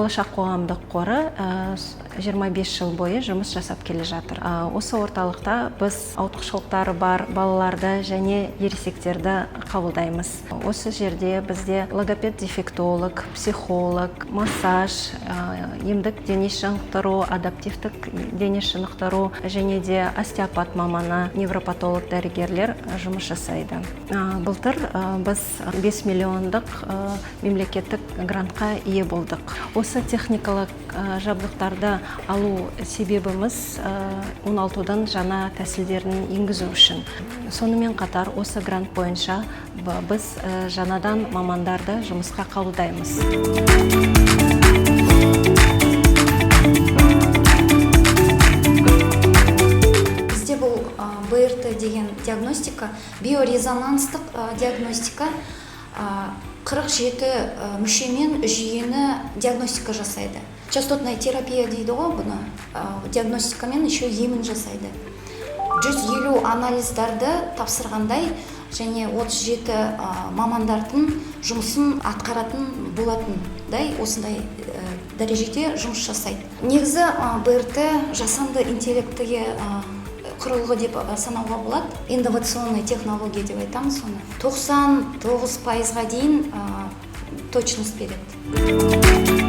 Болашақ қоғамдық қоры 25 жыл бойы жұмыс жасап келе жатыр. Осы орталықта біз ауытқушылықтары бар балаларды және ересектерді қабылдаймыз. Осы жерде бізде логопед, дефектолог, психолог, массаж, емдік дене шынықтыру, адаптивтік дене шынықтыру және де остеопат маманы, невропатолог дәрігерлер жұмыс жасайды. Былтыр біз 5 миллиондық мемлекеттік грантқа ие болдық. Осы техникалық жабдықтарды алу себебіміз 16-дан жаңа тәсілдерін енгізу үшін. Сонымен қатар осы грант бойынша біз жаңадан мамандарды жұмысқа қабылдаймыз. Бізде бұл БРТ деген диагностика, биорезонанстық диагностика 47 мүшемен жүйені диагностика жасайды. Частотная терапия дейді ғой, бұны диагностикамен еще емін жасайды. 150 анализдарды тапсырғандай және 37 мамандардың жұмысын атқаратын болатындай осындай дәрежеде жұмыс жасайды. Негізі БРТ жасанды интеллектіге құрылғы деп санауға болады. Инновационный технология деп айтамыз соны. 99%-ға дейін точность береді.